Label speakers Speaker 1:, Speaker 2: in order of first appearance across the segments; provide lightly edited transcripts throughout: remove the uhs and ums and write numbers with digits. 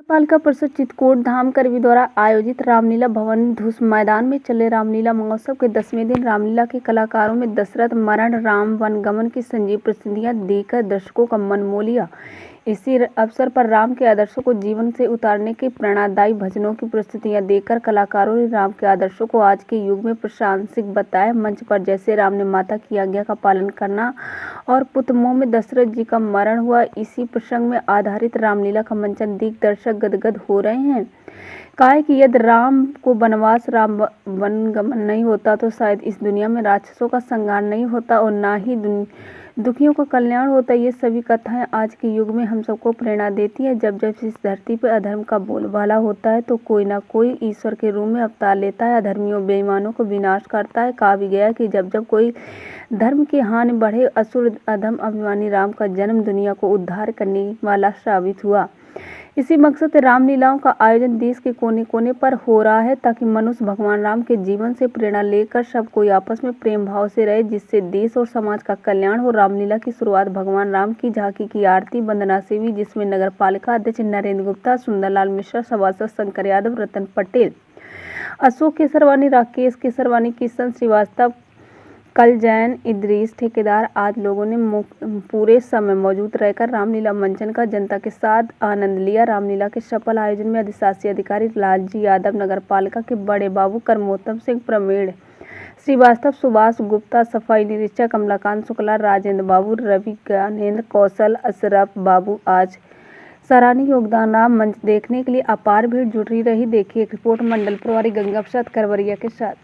Speaker 1: पालिका परिषद चित्रकूट धाम करवी द्वारा आयोजित रामलीला भवन धूस मैदान में चले रामलीला महोत्सव के 10वें दिन रामलीला के कलाकारों में दशरथ मरण, राम वनगमन की संजीव प्रस्तुतियां देकर दर्शकों का मन मोह लिया। इसी अवसर पर राम के आदर्शों को जीवन से उतारने के प्रेरणादायी भजनों की प्रस्तुतियां देकर कलाकारों ने राम के आदर्शों को आज के युग में प्रासंगिक बताया। मंच पर जैसे राम ने माता की आज्ञा का पालन करना और पुत्र मोह में दशरथ जी का मरण हुआ, इसी प्रसंग में आधारित रामलीला का मंचन देख दर्शक गदगद हो रहे हैं। काहे कि यदि राम को वनवास राम वनगमन नहीं होता तो शायद इस दुनिया में राक्षसों का संहार नहीं होता और ना ही दुखियों का कल्याण होता। ये सभी कथाएं आज के युग में हम सबको प्रेरणा देती है। जब जब इस धरती पर अधर्म का बोलबाला होता है तो कोई ना कोई ईश्वर के रूप में अवतार लेता है, अधर्मियों बेईमानों को विनाश करता है। कहा भी गया कि जब जब कोई धर्म की हानि बढ़े, असुर अधम अभिमानी राम का जन्म दुनिया को उद्धार करने वाला साबित हुआ। इसी मकसद से रामलीलाओं का आयोजन देश के कोने कोने पर हो रहा है ताकि मनुष्य भगवान राम के जीवन से प्रेरणा लेकर सब कोई आपस में प्रेम भाव से रहे, जिससे देश और समाज का कल्याण हो। रामलीला की शुरुआत भगवान राम की झांकी की आरती वंदना से हुई, जिसमें नगर पालिका अध्यक्ष नरेंद्र गुप्ता, सुंदरलाल मिश्रा, सभासद शंकर यादव, रतन पटेल, अशोक केसरवानी, राकेश केसरवानी, किशन श्रीवास्तव, कल जैन, इदरीस ठेकेदार आदि लोगों ने पूरे समय मौजूद रहकर रामलीला मंचन का जनता के साथ आनंद लिया। रामलीला के सफल आयोजन में अधिशासी अधिकारी लालजी यादव, नगर पालिका के बड़े बाबू करमोत्तम सिंह, प्रवीण श्रीवास्तव, सुभाष गुप्ता, सफाई निरीक्षक कमलाकांत शुक्ला, राजेंद्र बाबू, रवि ज्ञानेन्द्र, कौशल, अशरफ बाबू आज सराहनीय योगदान रहा। मंच देखने के लिए अपार भीड़ जुटी रही। देखिए एक रिपोर्ट मंडल प्रभारी गंगा प्रसाद करवरिया के साथ।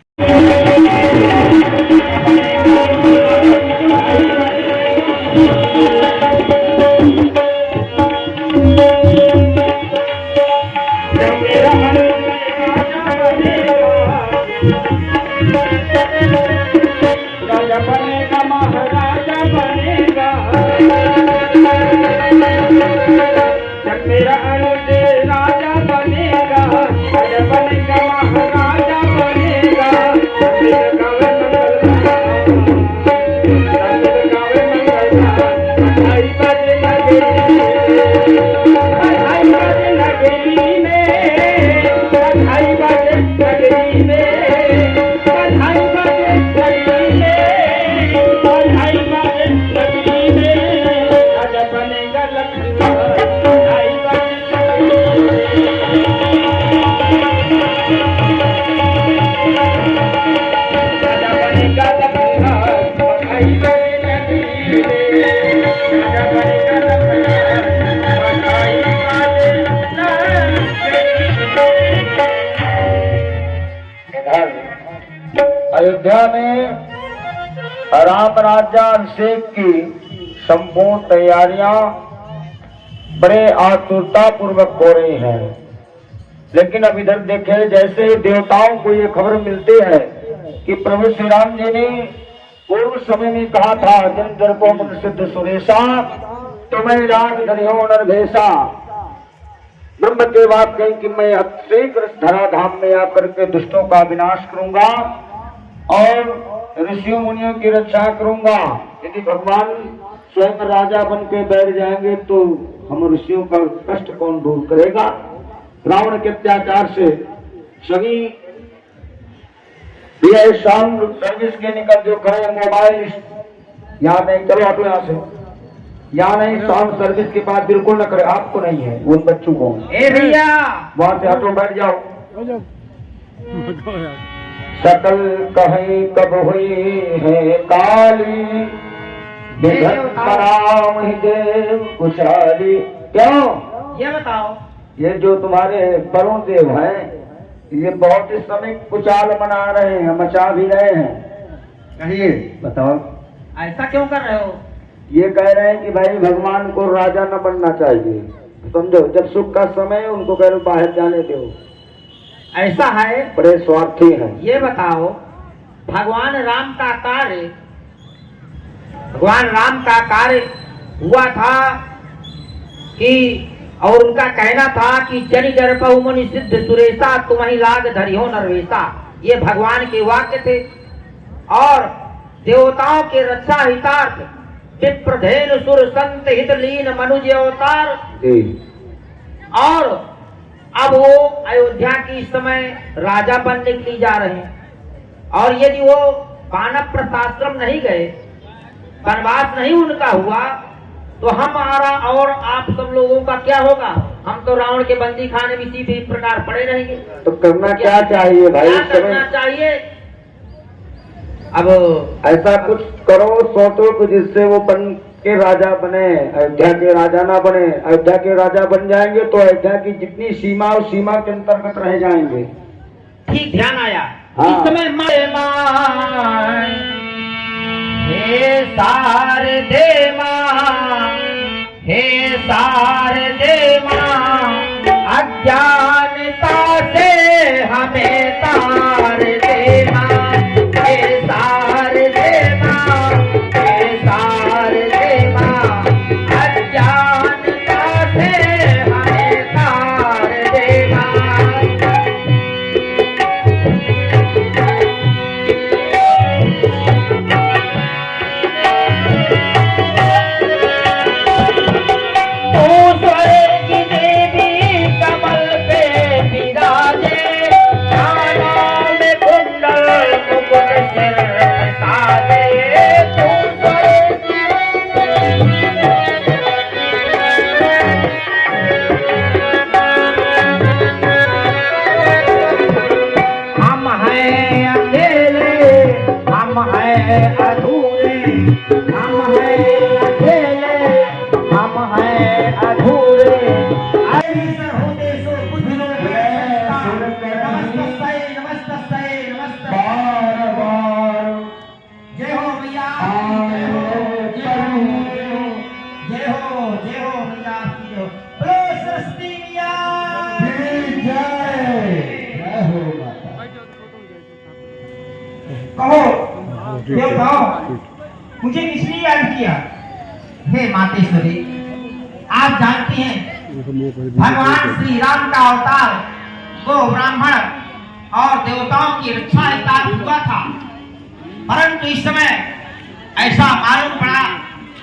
Speaker 2: मेरा अनुज राजा बनेगा, बनेगा महाराजा बनेगा। गावे मंगल आई बजे लगेली में, आई बजे लगेली में, आई बजे लगेली में, आई बजे लगेली में। राजा बनेगा लक्ष्मण, अयोध्या में राम राज्याभिषेक की संपूर्ण तैयारियां बड़े आतुरता पूर्वक हो रही हैं, लेकिन अब इधर देखे जैसे देवताओं को ये खबर मिलती है कि प्रभु श्री राम जी ने पूर्व समय में कहा था, जन दर्पो मन सिद्ध सुरेशा तुम्हें राग धरियो नरभेषा। ब्रह्म के बात कही कि मैं शीघ्र धराधाम में आकर के दुष्टों का विनाश करूंगा और ऋषियों मुनियों की रक्षा करूंगा। यदि भगवान स्वयं राजा बन के बैठ जाएंगे तो हम ऋषियों का कष्ट कौन दूर करेगा। रावण के अत्याचार से सभी शाम सर्विस के निकल जो खड़े मोबाइल यहाँ नहीं, चलो हटो यहाँ से, यहाँ नहीं, शाम सर्विस के बाद बिल्कुल न करे, आपको नहीं है, उन बच्चों को। ए भैया वहां से हटो, बैठ जाओ। सकल कहे कब हुई है काली, देव कुशाली। क्यों ये बताओ, ये जो तुम्हारे वरुण देव हैं ये बहुत इस समय कुचाल मना रहे हैं, मचा भी रहे हैं। कहिए बताओ ऐसा क्यों कर रहे हो। ये कह रहे हैं कि भाई भगवान को राजा न बनना चाहिए, समझो। जब सुख का समय उनको कह रहे बाहर जाने दो, ऐसा है, बड़े स्वार्थी हैं। ये बताओ भगवान राम का कार्य हुआ था कि, और उनका कहना था कि जनि जरपहु मुनि सिद्ध सुरेशा तुम्हि लाग धरियो नरवेशा। ये भगवान के वाक्य थे और देवताओं के रक्षा हितार्थ विप्रधेनु सुर संत हित लीन मनुज अवतार और
Speaker 3: अयोध्या की इस समय राजा बनने के लिए जा रहे हैं, और यदि वो वानर प्रस्थाश्रम नहीं गए, वनवास नहीं उनका हुआ, तो हमारा और आप सब लोगों का क्या होगा? हम तो रावण के बंदी खाने में इसी प्रकार पड़े रहेंगे।
Speaker 2: तो करना क्या चाहिए भाई?
Speaker 3: क्या
Speaker 2: इस समय
Speaker 3: करना चाहिए? अब
Speaker 2: ऐसा कुछ करो सोचो कि जिससे वो बन के राजा बने, अयोध्या के राजा ना बने। अयोध्या के राजा बन जाएंगे तो अयोध्या की जितनी सीमा उस सीमा के अंतर्गत रह जाएंगे।
Speaker 3: ठीक ध्यान आया।
Speaker 2: हाँ।
Speaker 3: इस समय हे शारदे मां, हे शारदे मां, अज्ञानता से हमें तार दे मां। हे शारदे मां, हे शारदे मां, अज्ञानता से हमें तार दे मां। अधूरे हम हैं, अकेले हम हैं अधूरे। होते सो बुद्ध लोग नमस्तस्यै नमस्तस्यै नमस्तस्यै। जय हो भैया, जय हो जय हो जय हो जय हो भैया की जय। बोलो सरस्वती मैया की जय हो। कहो ये बताओ, मुझे किसने याद किया? हे मातेश्वरी, आप जानती हैं भगवान श्री राम का अवतार गो ब्राह्मण और देवताओं की रक्षा हेतु हुआ था, परंतु इस समय ऐसा मालूम पड़ा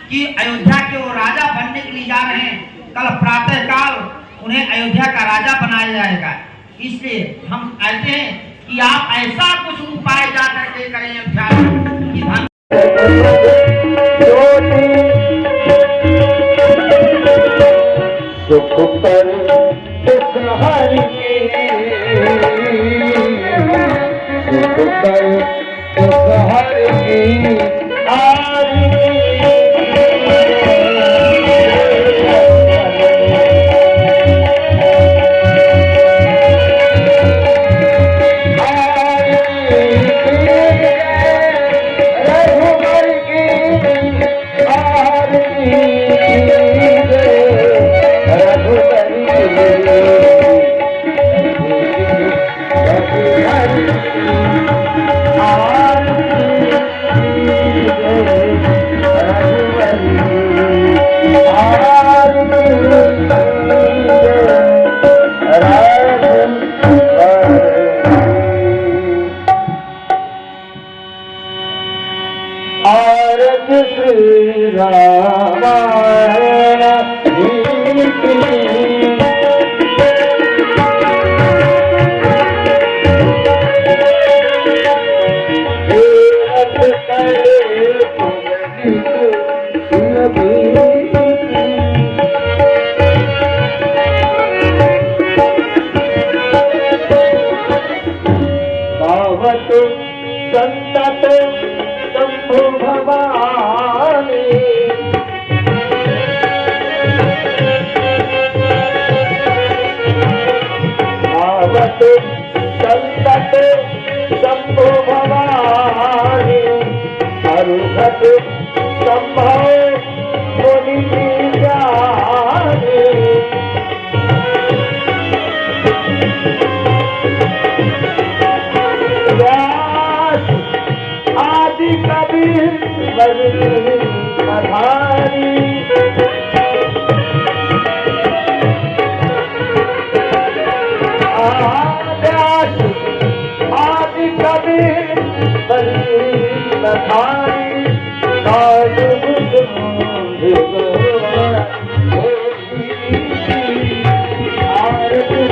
Speaker 3: कि अयोध्या के वो राजा बनने के लिए जा रहे हैं। कल प्रातः काल उन्हें अयोध्या का राजा बनाया जाएगा। इसलिए हम कहते हैं कि आप ऐसा कुछ उपाय जा करके करें अयोध्या कि धन
Speaker 2: सुख पर सुख हर की, सुख पर सुख हर की आरती। श्री राम संतत शंभु भवानी, आवत संतत शंभु भवानी, अरुघत संभव मुनि जानी। आदि कबीर पधारी, आदि कबीर पधारी, साधु आरती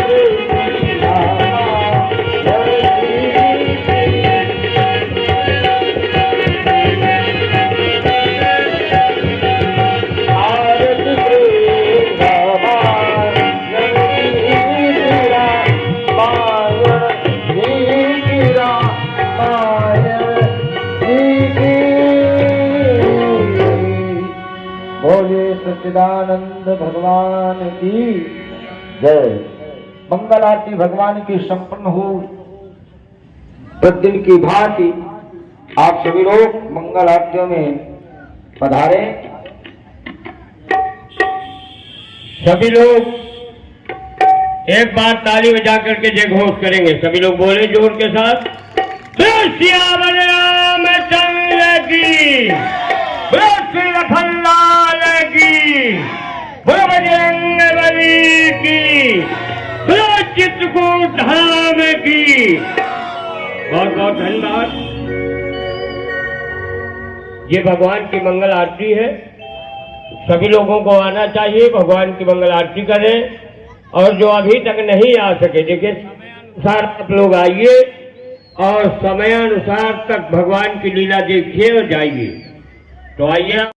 Speaker 2: जय। मंगल आरती भगवान की संपन्न हो। प्रतिदिन की भांति आप सभी लोग मंगल आरतियों में पधारे।
Speaker 4: सभी लोग एक बार ताली बजा करके जय घोष करेंगे। सभी लोग बोले जोर के साथ, सियावर रामचंद्र की, श्री लखनलाल की, बजरंगबली की, चित्रकूट धाम की। बहुत बहुत धन्यवाद। ये भगवान की मंगल आरती है। सभी लोगों को आना चाहिए, भगवान की मंगल आरती करें। और जो अभी तक नहीं आ सके, देखिए अनुसार आप लोग आइए और समयानुसार तक भगवान की लीला देखिए और जाइए। तो आइए।